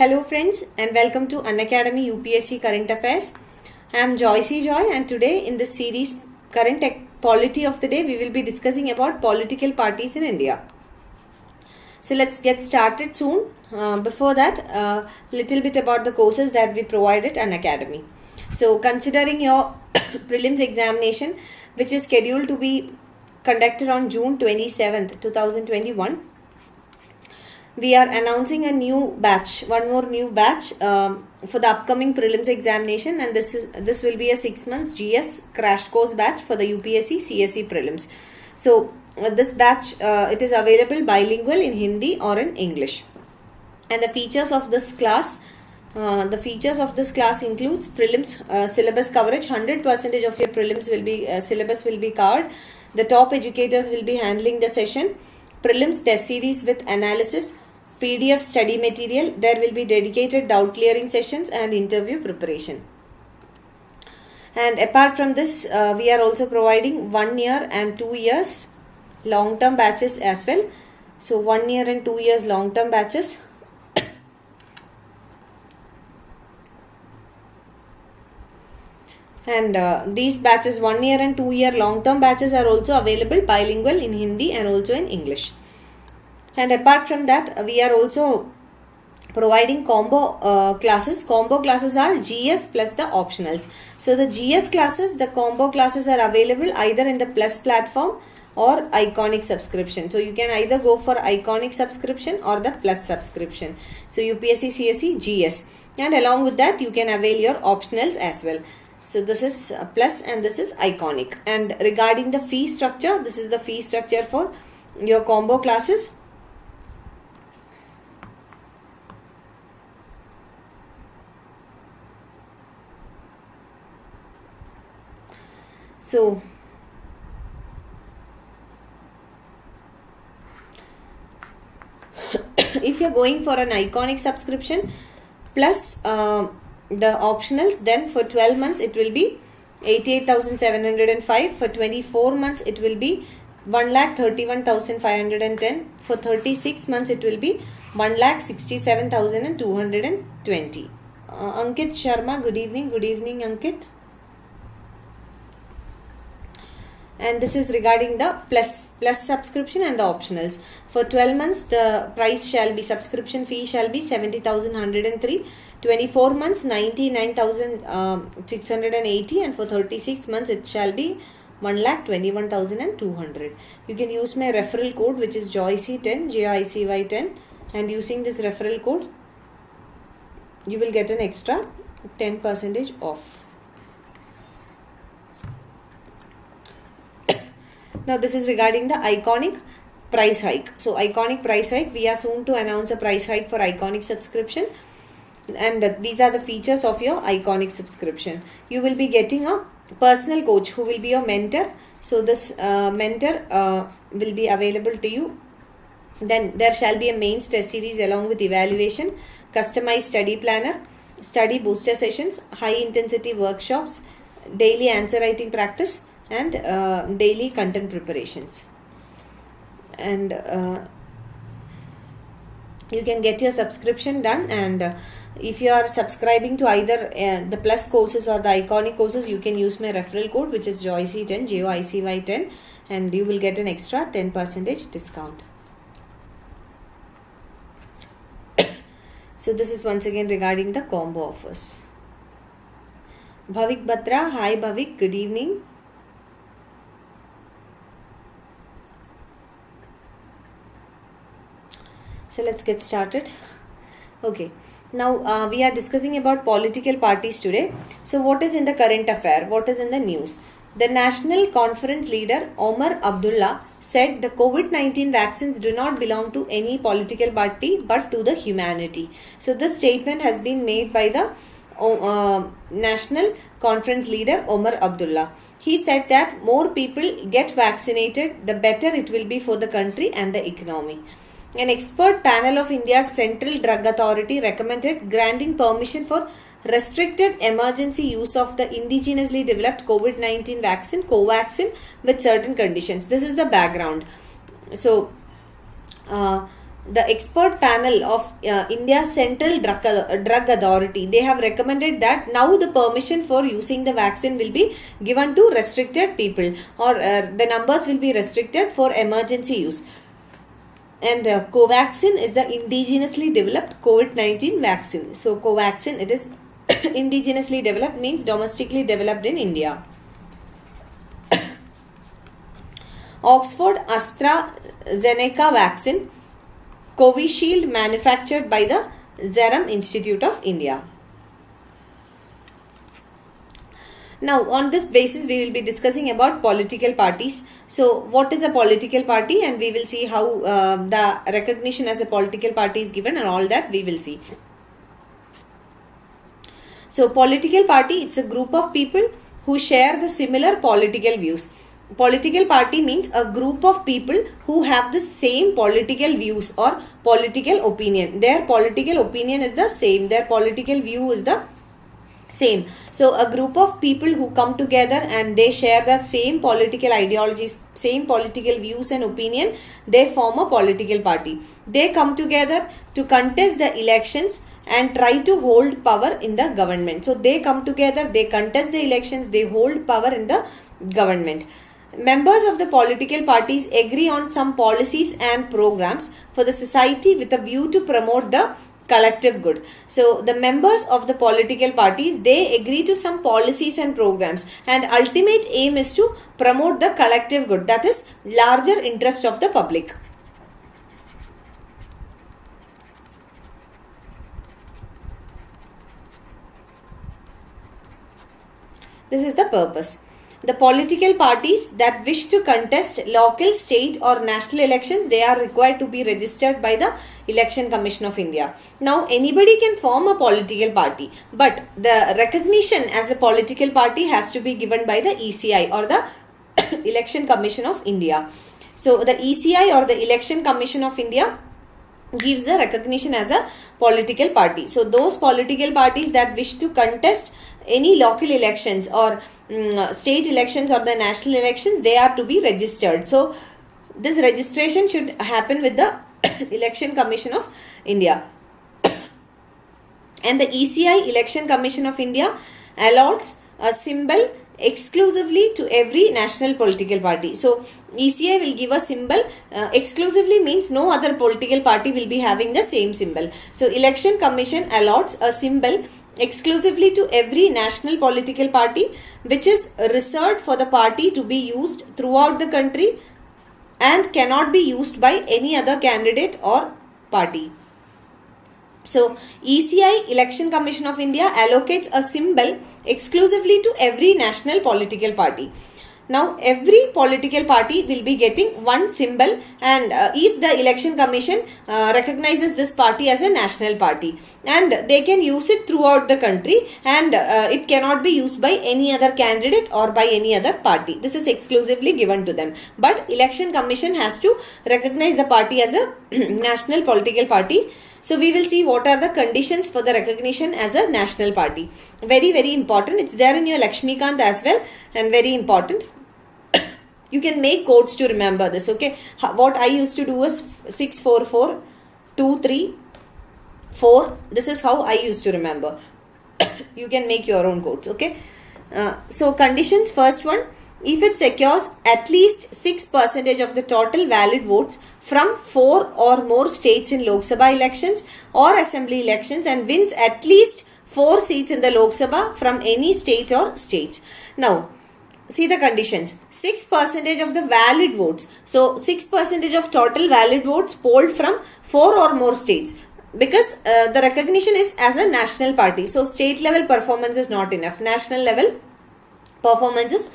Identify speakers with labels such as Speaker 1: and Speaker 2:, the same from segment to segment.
Speaker 1: Hello friends and welcome to Unacademy UPSC Current Affairs. I am Joicy Joy and today in this series Current Polity of the Day we will be discussing about political parties in India. So let's get started soon. Before that, little bit about the courses that we provide at Unacademy. So considering your prelims examination which is scheduled to be conducted on June 27th, 2021. We are announcing a new batch, one more new batch for the upcoming prelims examination, and this will be a 6 months GS crash course batch for the UPSC CSE prelims. So this batch it is available bilingual in Hindi or in English. And the features of this class includes prelims syllabus coverage. 100% of your prelims will be syllabus will be covered. The top educators will be handling the session. Prelims test series with analysis, PDF study material. There will be dedicated doubt clearing sessions and interview preparation. And apart from this, we are also providing 1 year and 2 years long-term batches as well. So 1 year and 2 years long-term batches. And these batches, 1 year and 2 year long-term batches, are also available bilingual in Hindi and also in English. And apart from that, we are also providing combo classes. Combo classes are GS plus the optionals. So the GS classes, the combo classes are available either in the Plus platform or Iconic subscription. So you can either go for Iconic subscription or the Plus subscription. So UPSC CSE GS, and along with that you can avail your optionals as well. So this is Plus and this is Iconic. And regarding the fee structure, this is the fee structure for your combo classes. So if you are going for an Iconic subscription plus the optionals, then for 12 months it will be 88,705. For 24 months it will be 1,31,510. For 36 months it will be 1,67,220. Ankit Sharma, good evening Ankit. And this is regarding the plus subscription and the optionals. For 12 months the price shall be, subscription fee shall be 70,103. 24 months 99,680, and for 36 months it shall be 1,21,200. You can use my referral code which is Joicy10, JICY10, and using this referral code you will get an extra 10% off. Now this is regarding the Iconic price hike. So Iconic price hike, we are soon to announce a price hike for Iconic subscription. And these are the features of your Iconic subscription. You will be getting a personal coach who will be your mentor. So this mentor will be available to you. Then there shall be a mains test series along with evaluation, customized study planner, study booster sessions, high intensity workshops, daily answer writing practice, and daily content preparations. And you can get your subscription done, and if you are subscribing to either the Plus courses or the Iconic courses, you can use my referral code which is Joicy10, JOICY10, and you will get an extra 10% discount. So this is once again regarding the combo offers. Bhavik Batra, hi Bhavik, good evening. So let's get started. Okay, now we are discussing about political parties today. So what is in the current affair? What is in the news? The National Conference leader Omar Abdullah said the COVID-19 vaccines do not belong to any political party but to the humanity. So this statement has been made by the National Conference leader Omar Abdullah. He said that more people get vaccinated, the better it will be for the country and the economy. An expert panel of India's Central Drug Authority recommended granting permission for restricted emergency use of the indigenously developed COVID-19 vaccine, Covaxin, with certain conditions. This is the background. So, the expert panel of India's Central Drug Authority, they have recommended that now the permission for using the vaccine will be given to restricted people, or the numbers will be restricted for emergency use. And Covaxin is the indigenously developed COVID-19 vaccine. So Covaxin, it is indigenously developed, means domestically developed in India. Oxford AstraZeneca vaccine, Covishield, manufactured by the Serum Institute of India. Now, on this basis, we will be discussing about political parties. So, what is a political party, and we will see how the recognition as a political party is given, and all that we will see. So, political party, it's a group of people who share the similar political views. Political party means a group of people who have the same political views or political opinion. Their political opinion is the same. Their political view is the same. So a group of people who come together and they share the same political ideologies, same political views and opinion, they form a political party. They come together to contest the elections and try to hold power in the government. So they come together, they contest the elections, they hold power in the government. Members of the political parties agree on some policies and programs for the society with a view to promote the collective good. So the members of the political parties, they agree to some policies and programs, and ultimate aim is to promote the collective good, that is larger interest of the public. This is the purpose. The political parties that wish to contest local, state or national elections, they are required to be registered by the Election Commission of India. Now, anybody can form a political party, but the recognition as a political party has to be given by the ECI or the Election Commission of India. So, the ECI or the Election Commission of India gives the recognition as a political party. So, those political parties that wish to contest any local elections or state elections or the national elections, they are to be registered. So, this registration should happen with the Election Commission of India. And the ECI, Election Commission of India, allots a symbol exclusively to every national political party. So, ECI will give a symbol exclusively, means no other political party will be having the same symbol. So, Election Commission allots a symbol exclusively to every national political party, which is reserved for the party to be used throughout the country and cannot be used by any other candidate or party. So, ECI, Election Commission of India, allocates a symbol exclusively to every national political party. Now, every political party will be getting one symbol, and if the Election Commission recognizes this party as a national party, and they can use it throughout the country, and it cannot be used by any other candidate or by any other party. This is exclusively given to them. But Election Commission has to recognize the party as a national political party. So, we will see what are the conditions for the recognition as a national party. Very, very important. It's there in your Lakshmikant as well, and very important. You can make codes to remember this, okay. What I used to do was 644 234. This is how I used to remember. You can make your own codes, okay. So, conditions, first one, if it secures at least 6% of the total valid votes from 4 or more states in Lok Sabha elections or assembly elections and wins at least 4 seats in the Lok Sabha from any state or states. Now, see the conditions. 6% of the valid votes. So, 6% of total valid votes polled from 4 or more states. Because the recognition is as a national party. So, state level performance is not enough. National level performance is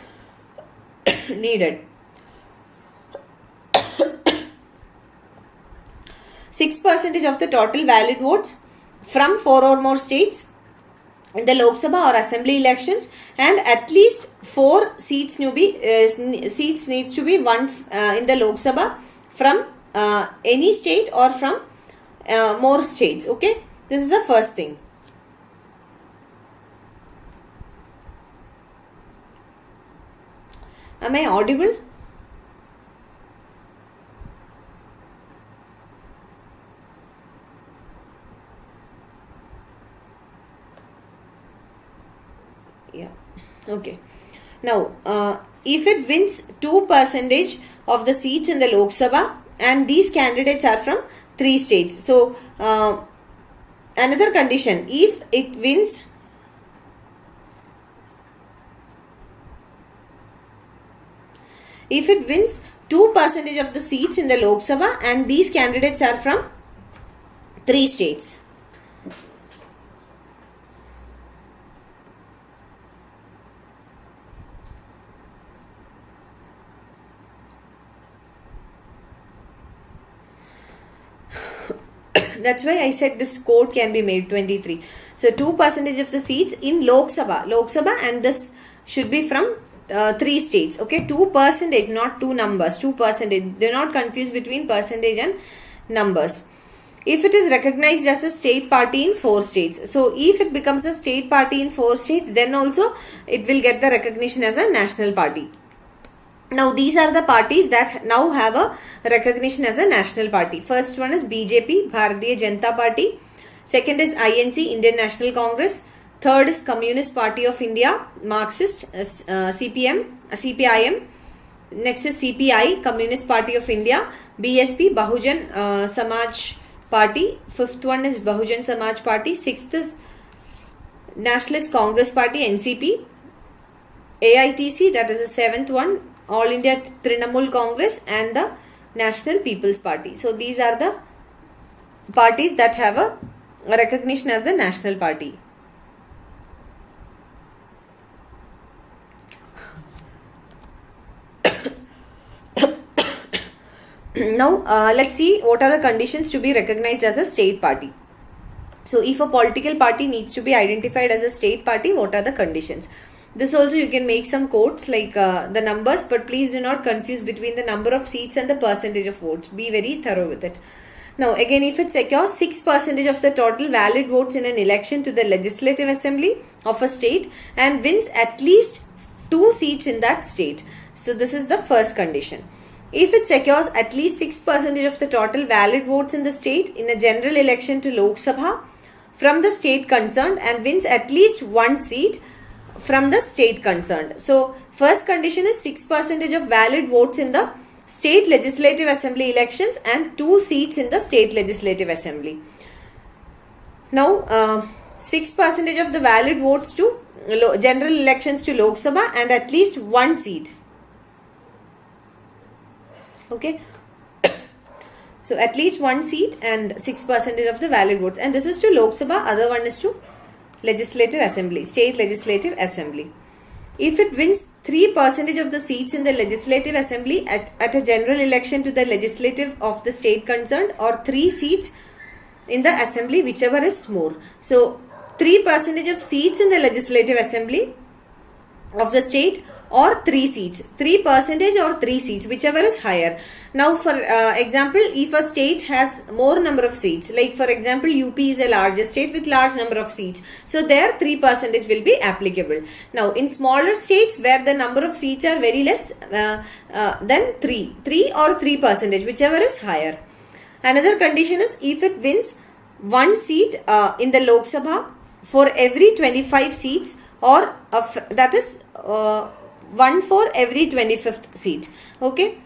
Speaker 1: needed. 6% of the total valid votes from 4 or more states in the Lok Sabha or assembly elections, and at least 4 seats needs to be won in the Lok Sabha from any state or from more states, okay. This is the first thing. Am I audible? Yeah. Okay. Now, if it wins 2% of the seats in the Lok Sabha, and these candidates are from 3 states. So, another condition, if it wins 2% of the seats in the Lok Sabha, and these candidates are from 3 states. That's why I said this code can be made 23. So 2% of the seats in Lok Sabha, and this should be from 3 states. Okay, 2%, not 2 numbers. 2%. Do not confuse between percentage and numbers. If it is recognized as a state party in 4 states. So if it becomes a state party in 4 states, then also it will get the recognition as a national party. Now, these are the parties that now have a recognition as a national party. First one is BJP, Bharatiya Janata Party. Second is INC, Indian National Congress. Third is Communist Party of India, Marxist, CPIM. Next is CPI, Communist Party of India. BSP, Bahujan Samaj Party. Fifth one is Bahujan Samaj Party. Sixth is Nationalist Congress Party, NCP. AITC, that is the seventh one, All India Trinamool Congress, and the National People's Party. So these are the parties that have a recognition as the national party. Now let's see what are the conditions to be recognized as a state party. So if a political party needs to be identified as a state party, what are the conditions? This also you can make some quotes like the numbers, but please do not confuse between the number of seats and the percentage of votes. Be very thorough with it. Now again, if it secures 6% of the total valid votes in an election to the legislative assembly of a state and wins at least 2 seats in that state. So this is the first condition. If it secures at least 6% of the total valid votes in the state in a general election to Lok Sabha from the state concerned and wins at least 1 seat from the state concerned. So first condition is 6% of valid votes in the state legislative assembly elections and 2 seats in the state legislative assembly. Now 6% of the valid votes to general elections to Lok Sabha and at least 1 seat. Okay. So at least 1 seat and 6% of the valid votes, and this is to Lok Sabha, other one is to legislative assembly, state legislative assembly. If it wins 3% of the seats in the legislative assembly at a general election to the legislative of the state concerned, or 3 seats in the assembly, whichever is more. So 3% of seats in the legislative assembly of the state, or 3 seats, 3% or 3 seats, whichever is higher. Now for example, if a state has more number of seats, like for example UP is a larger state with large number of seats, so there 3% will be applicable. Now in smaller states where the number of seats are very less, then 3 or 3%, whichever is higher. Another condition is if it wins 1 seat in the Lok Sabha for every 25 seats, or that is 1 for every 25th seat. Okay,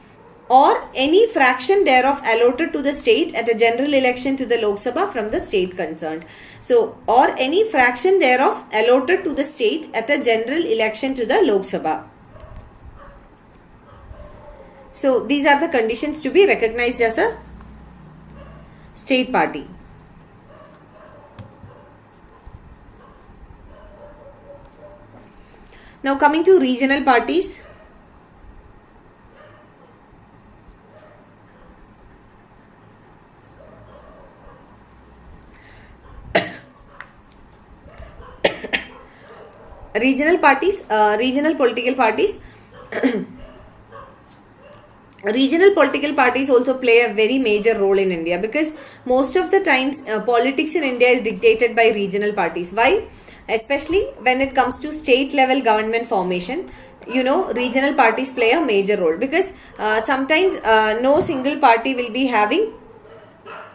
Speaker 1: or any fraction thereof allotted to the state at a general election to the Lok Sabha from the state concerned. So, or any fraction thereof allotted to the state at a general election to the Lok Sabha. So, these are the conditions to be recognized as a state party. Now coming to regional parties. Regional political parties. Regional political parties also play a very major role in India, because most of the times politics in India is dictated by regional parties. Why? Especially when it comes to state level government formation, regional parties play a major role, because sometimes no single party will be having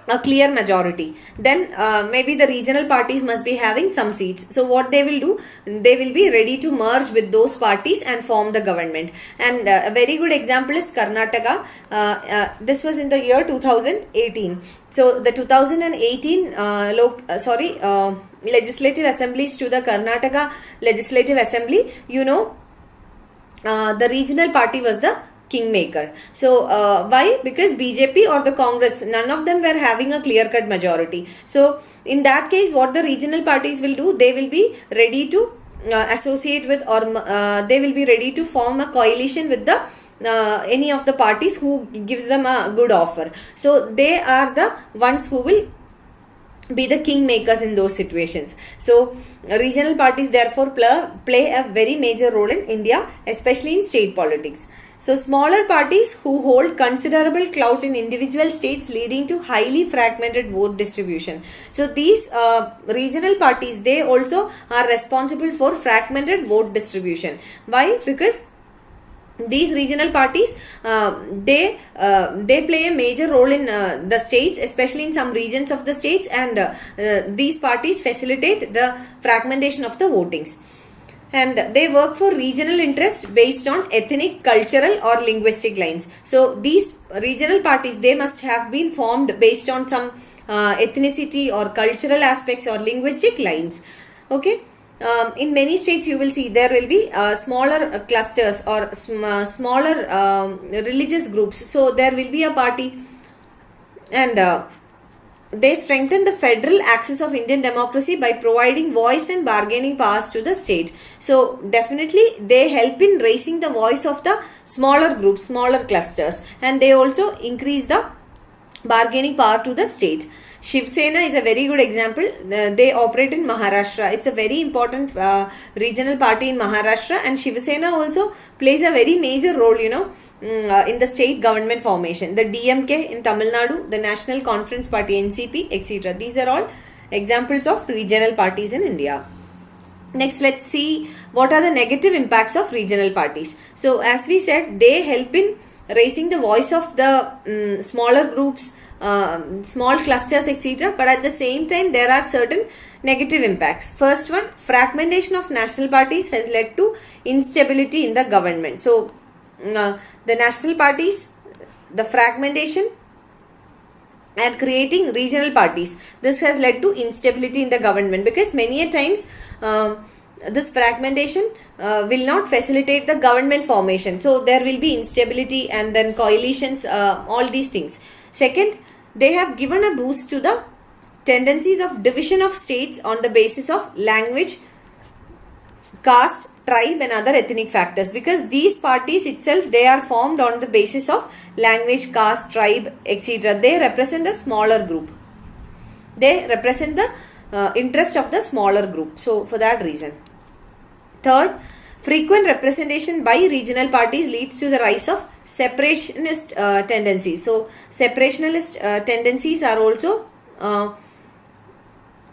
Speaker 1: a clear majority, then maybe the regional parties must be having some seats. So what they will do, they will be ready to merge with those parties and form the government. And a very good example is Karnataka. This was in the year 2018. So the 2018 legislative assemblies to the Karnataka legislative assembly, the regional party was the kingmaker. So why? Because BJP or the Congress, none of them were having a clear-cut majority. So in that case, what the regional parties will do, they will be ready to associate with, or they will be ready to form a coalition with the any of the parties who gives them a good offer. So they are the ones who will be the kingmakers in those situations. So regional parties therefore play a very major role in India, especially in state politics. So smaller parties who hold considerable clout in individual states, leading to highly fragmented vote distribution. So these regional parties, they also are responsible for fragmented vote distribution. Why? Because these regional parties, they play a major role in the states, especially in some regions of the states, and these parties facilitate the fragmentation of the votings. And they work for regional interest based on ethnic, cultural or linguistic lines. So these regional parties, they must have been formed based on some ethnicity or cultural aspects or linguistic lines. Okay. In many states you will see there will be smaller clusters or smaller religious groups. So there will be a party, and they strengthen the federal axis of Indian democracy by providing voice and bargaining powers to the state. So definitely they help in raising the voice of the smaller groups, smaller clusters, and they also increase the bargaining power to the state. Shiv Sena is a very good example. They operate in Maharashtra. It's a very important regional party in Maharashtra, and Shiv Sena also plays a very major role, in the state government formation. The DMK in Tamil Nadu, the National Conference Party, NCP, etc. These are all examples of regional parties in India. Next, let's see what are the negative impacts of regional parties. So, as we said, they help in raising the voice of the smaller groups, small clusters, etc. But at the same time, there are certain negative impacts. First one, fragmentation of national parties has led to instability in the government. So, the national parties, the fragmentation and creating regional parties, this has led to instability in the government, because many a times this fragmentation will not facilitate the government formation. So there will be instability and then coalitions, all these things. Second, they have given a boost to the tendencies of division of states on the basis of language, caste, tribe and other ethnic factors, because these parties itself, they are formed on the basis of language, caste, tribe, etc. They represent the smaller group. They represent the interest of the smaller group. So for that reason. Third, frequent representation by regional parties leads to the rise of separationist tendencies. So separationist tendencies are also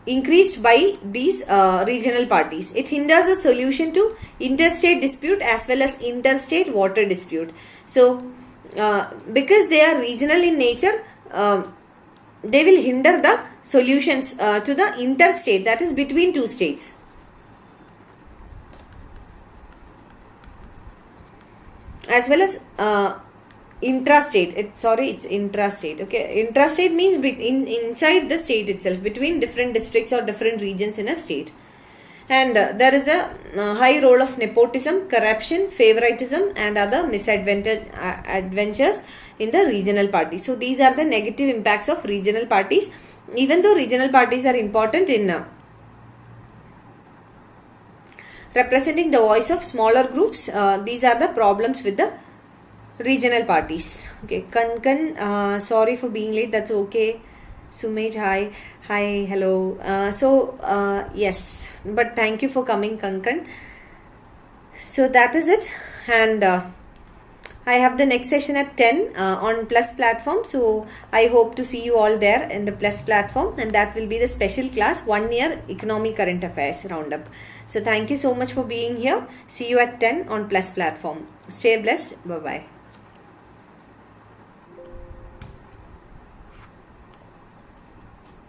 Speaker 1: increased by these regional parties. It hinders the solution to interstate dispute as well as interstate water dispute. So because they are regional in nature, they will hinder the solutions to the interstate, that is between two states. As well as intrastate. It's intrastate. Okay, intrastate means inside the state itself, between different districts or different regions in a state. And there is a high role of nepotism, corruption, favoritism and other misadventures in the regional parties. So these are the negative impacts of regional parties. Even though regional parties are important in representing the voice of smaller groups, these are the problems with the regional parties. Okay, Kankan, sorry for being late, that's okay. Sumej, hi, hello. Yes, but thank you for coming, Kankan. So that is it, and I have the next session at 10 on Plus platform. So I hope to see you all there in the Plus platform, and that will be the special class 1 year economic current affairs roundup. So thank you so much for being here. See you at 10 on Plus platform. Stay blessed. Bye bye.